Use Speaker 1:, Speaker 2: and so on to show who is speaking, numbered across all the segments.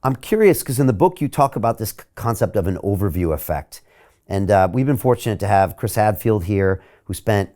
Speaker 1: I'm curious because in the book you talk about this concept of an overview effect. And we've been fortunate to have Chris Hadfield here, who spent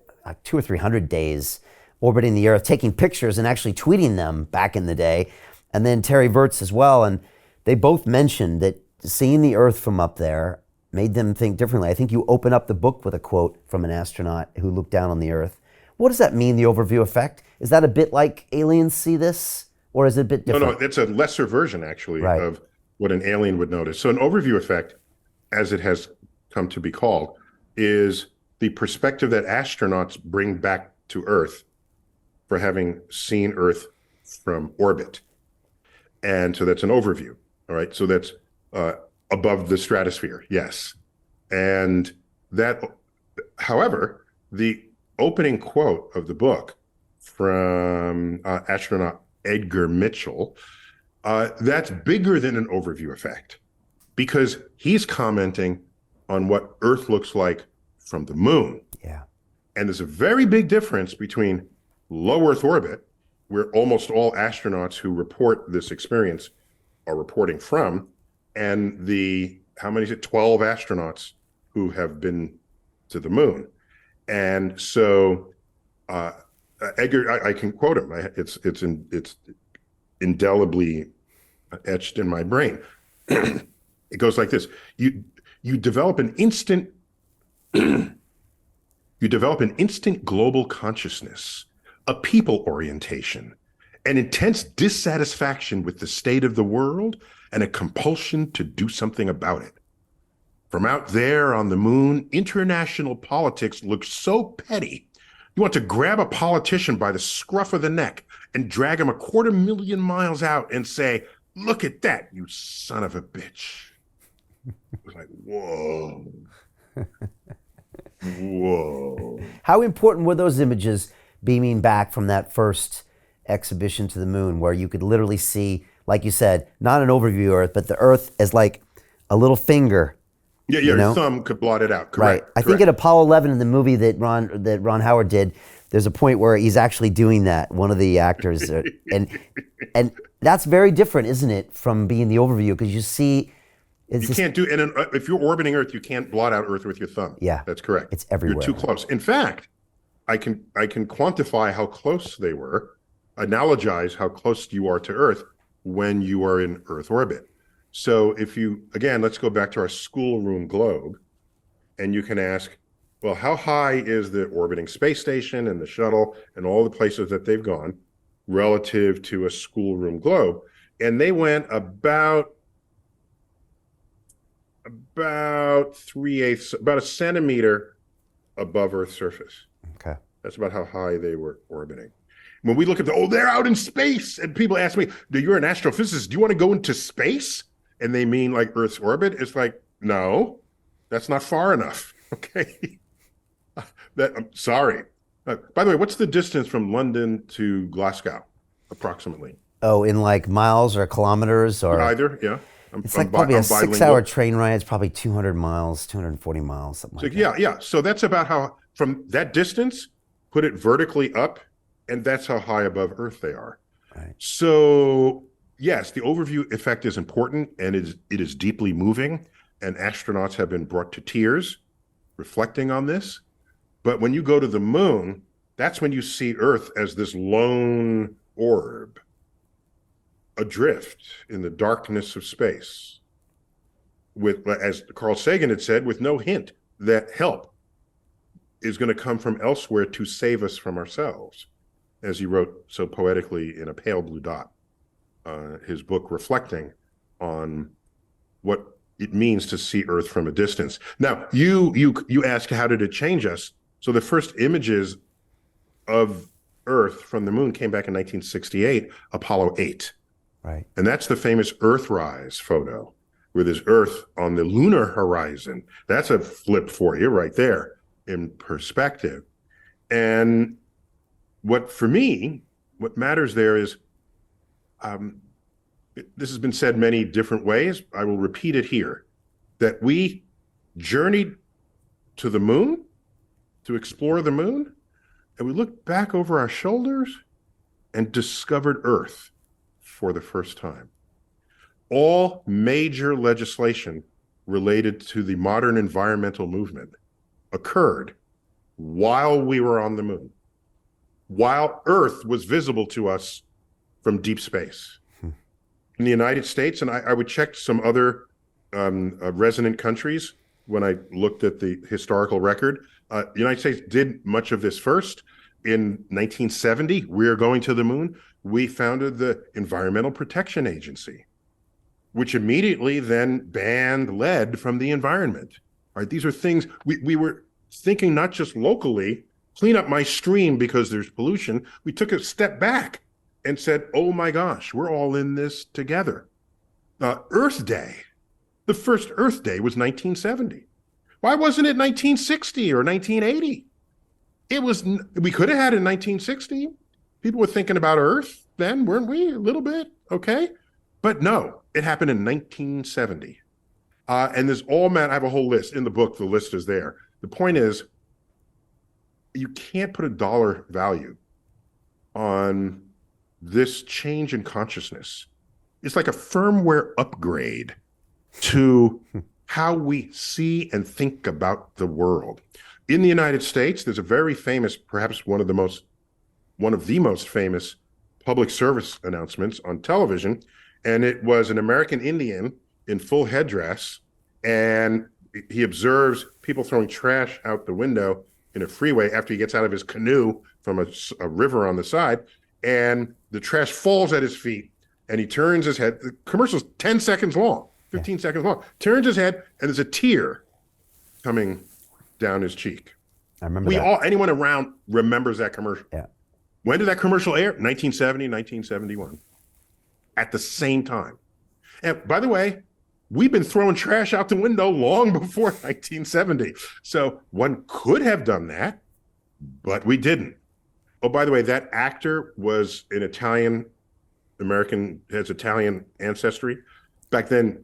Speaker 1: 200 or 300 days orbiting the Earth, taking pictures and actually tweeting them back in the day. And then Terry Virts as well. And they both mentioned that seeing the Earth from up there made them think differently. I think you open up the book with a quote from an astronaut who looked down on the Earth. What does that mean, the overview effect? Is that a bit like aliens see this, or is it a bit different?
Speaker 2: No, it's a lesser version, actually,
Speaker 1: Right.
Speaker 2: of what an alien would notice. So an overview effect, as it has come to be called, is the perspective that astronauts bring back to Earth for having seen Earth from orbit. And so that's an overview, all right? So that's above the stratosphere, yes. And that, however, the opening quote of the book from astronaut Edgar Mitchell, that's bigger than an overview effect, because he's commenting on what Earth looks like from the moon.
Speaker 1: Yeah.
Speaker 2: And there's a very big difference between low Earth orbit, where almost all astronauts who report this experience are reporting from, and the, how many is it, 12 astronauts who have been to the moon. And so Edgar, I can quote him. It's indelibly etched in my brain. It goes like this: you develop an instant global consciousness, a people orientation, an intense dissatisfaction with the state of the world, and a compulsion to do something about it. From out there on the moon, international politics looks so petty. You want to grab a politician by the scruff of the neck and drag him 250,000 miles out and say, "Look at that, you son of a bitch." It's like, whoa. Whoa.
Speaker 1: How important were those images beaming back from that first exhibition to the moon, where you could literally see, like you said, not an overview Earth, but the Earth as like a little finger?
Speaker 2: Yeah, your thumb could blot it out. Correct.
Speaker 1: Right. I think at Apollo 11 in the movie that Ron Howard did, there's a point where he's actually doing that, one of the actors. and that's very different, isn't it, from being the overview? Because you see...
Speaker 2: Can't do, and if you're orbiting Earth, you can't blot out Earth with your thumb.
Speaker 1: Yeah.
Speaker 2: That's correct.
Speaker 1: It's everywhere.
Speaker 2: You're too close. In fact, I can quantify how close they were, analogize how close you are to Earth when you are in Earth orbit. So if you, again, let's go back to our schoolroom globe, and you can ask, well, how high is the orbiting space station and the shuttle and all the places that they've gone relative to a schoolroom globe? And they went about 3/8, about a centimeter above Earth's surface.
Speaker 1: Okay.
Speaker 2: That's about how high they were orbiting. When we look at they're out in space, and people ask me, "You're an astrophysicist, do you want to go into space?" And they mean like Earth's orbit. It's like, no, that's not far enough. Okay. I'm sorry. By the way, what's the distance from London to Glasgow, approximately?
Speaker 1: Oh, in like miles or kilometers or?
Speaker 2: Either, yeah.
Speaker 1: It's like probably a 6-hour train ride. It's probably 200 miles, 240 miles, something like that.
Speaker 2: Yeah. So that's about how, from that distance, put it vertically up, and that's how high above Earth they are.
Speaker 1: Right.
Speaker 2: So yes, the overview effect is important, and it is deeply moving, and astronauts have been brought to tears reflecting on this. But when you go to the moon, that's when you see Earth as this lone orb, adrift in the darkness of space, with, as Carl Sagan had said, with no hint that help is going to come from elsewhere to save us from ourselves, as he wrote so poetically in A Pale Blue Dot, his book reflecting on what it means to see Earth from a distance. Now, you ask, how did it change us? So the first images of Earth from the moon came back in 1968, Apollo 8.
Speaker 1: Right.
Speaker 2: And that's the famous Earthrise photo, where there's Earth on the lunar horizon. That's a flip for you right there in perspective. And for me, what matters there is, this has been said many different ways. I will repeat it here, that we journeyed to the moon to explore the moon, and we looked back over our shoulders and discovered Earth for the first time. all major legislation related to the modern environmental movement occurred while we were on the moon, while Earth was visible to us from deep space. In the United States, and I would check some other resonant countries when I looked at the historical record, the United States did much of this first. In 1970, we are going to the moon. We founded the Environmental Protection Agency, which immediately then banned lead from the environment. All right, these are things we were thinking not just locally, clean up my stream because there's pollution. We took a step back and said, oh my gosh, we're all in this together. Earth Day, the first Earth Day was 1970. Why wasn't it 1960 or 1980? We could have had it in 1960. People were thinking about Earth then, weren't we? A little bit, okay? But no, it happened in 1970. And there's I have a whole list. In the book, the list is there. The point is, you can't put a dollar value on this change in consciousness. It's like a firmware upgrade to how we see and think about the world. In the United States, there's a very famous, perhaps one of the most famous public service announcements on television, and it was an American Indian in full headdress, and he observes people throwing trash out the window in a freeway after he gets out of his canoe from a river on the side, and the trash falls at his feet, and he turns his head. The commercial's 10 seconds long, 15 seconds long. Turns his head, and there's a tear coming down his cheek.
Speaker 1: I remember that.
Speaker 2: Anyone around remembers that commercial.
Speaker 1: Yeah.
Speaker 2: When did that commercial air? 1970, 1971. At the same time. And by the way, we've been throwing trash out the window long before 1970. So one could have done that, but we didn't. Oh, by the way, that actor was an Italian-American, has Italian ancestry. Back then,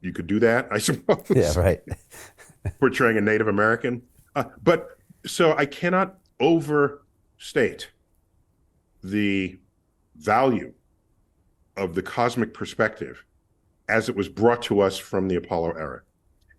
Speaker 2: you could do that, I suppose.
Speaker 1: Yeah, right.
Speaker 2: Portraying a Native American. But so I cannot overstate the value of the cosmic perspective as it was brought to us from the Apollo era.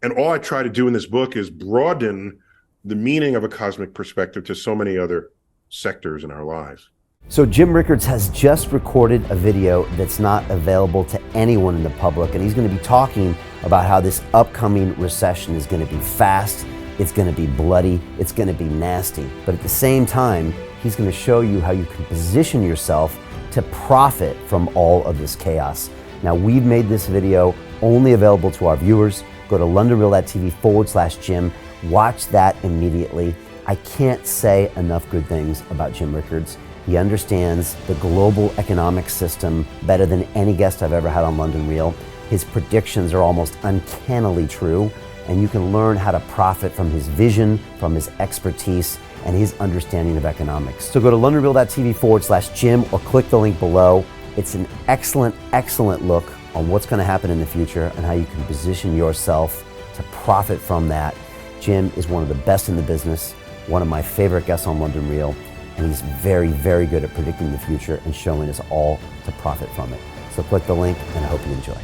Speaker 2: And all I try to do in this book is broaden the meaning of a cosmic perspective to so many other sectors in our lives.
Speaker 1: So Jim Rickards has just recorded a video that's not available to anyone in the public, and he's going to be talking about how this upcoming recession is going to be fast, it's going to be bloody, it's going to be nasty. But at the same time, he's going to show you how you can position yourself to profit from all of this chaos. Now, we've made this video only available to our viewers. Go to londonreal.tv/Jim. Watch that immediately. I can't say enough good things about Jim Rickards. He understands the global economic system better than any guest I've ever had on London Real. His predictions are almost uncannily true, and you can learn how to profit from his vision, from his expertise, and his understanding of economics. So go to londonreal.tv/Jim or click the link below. It's an excellent, excellent look on what's going to happen in the future and how you can position yourself to profit from that. Jim is one of the best in the business, one of my favorite guests on London Real, and he's very, very good at predicting the future and showing us all to profit from it. So click the link, and I hope you enjoy.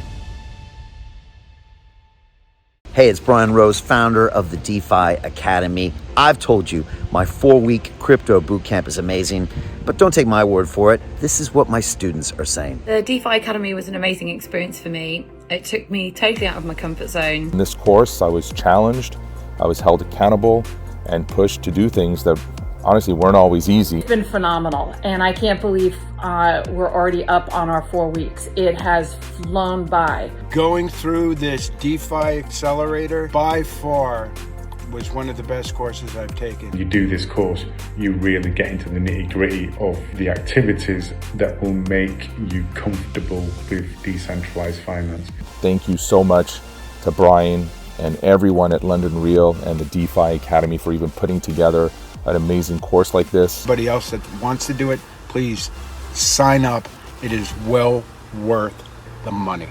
Speaker 1: Hey, it's Brian Rose, founder of the DeFi Academy. I've told you my 4-week crypto bootcamp is amazing, but don't take my word for it. This is what my students are saying.
Speaker 3: The DeFi Academy was an amazing experience for me. It took me totally out of my comfort zone.
Speaker 4: In this course, I was challenged, I was held accountable, and pushed to do things that honestly weren't always easy.
Speaker 5: It's been phenomenal, and I can't believe we're already up on our 4 weeks. It has flown by.
Speaker 6: Going through this DeFi accelerator by far was one of the best courses I've taken.
Speaker 7: You do this course, you really get into the nitty-gritty of the activities that will make you comfortable with decentralized finance.
Speaker 4: Thank you so much to Brian and everyone at London Real and the DeFi Academy for even putting together an amazing course like this.
Speaker 6: Anybody else that wants to do it, please sign up. It is well worth the money.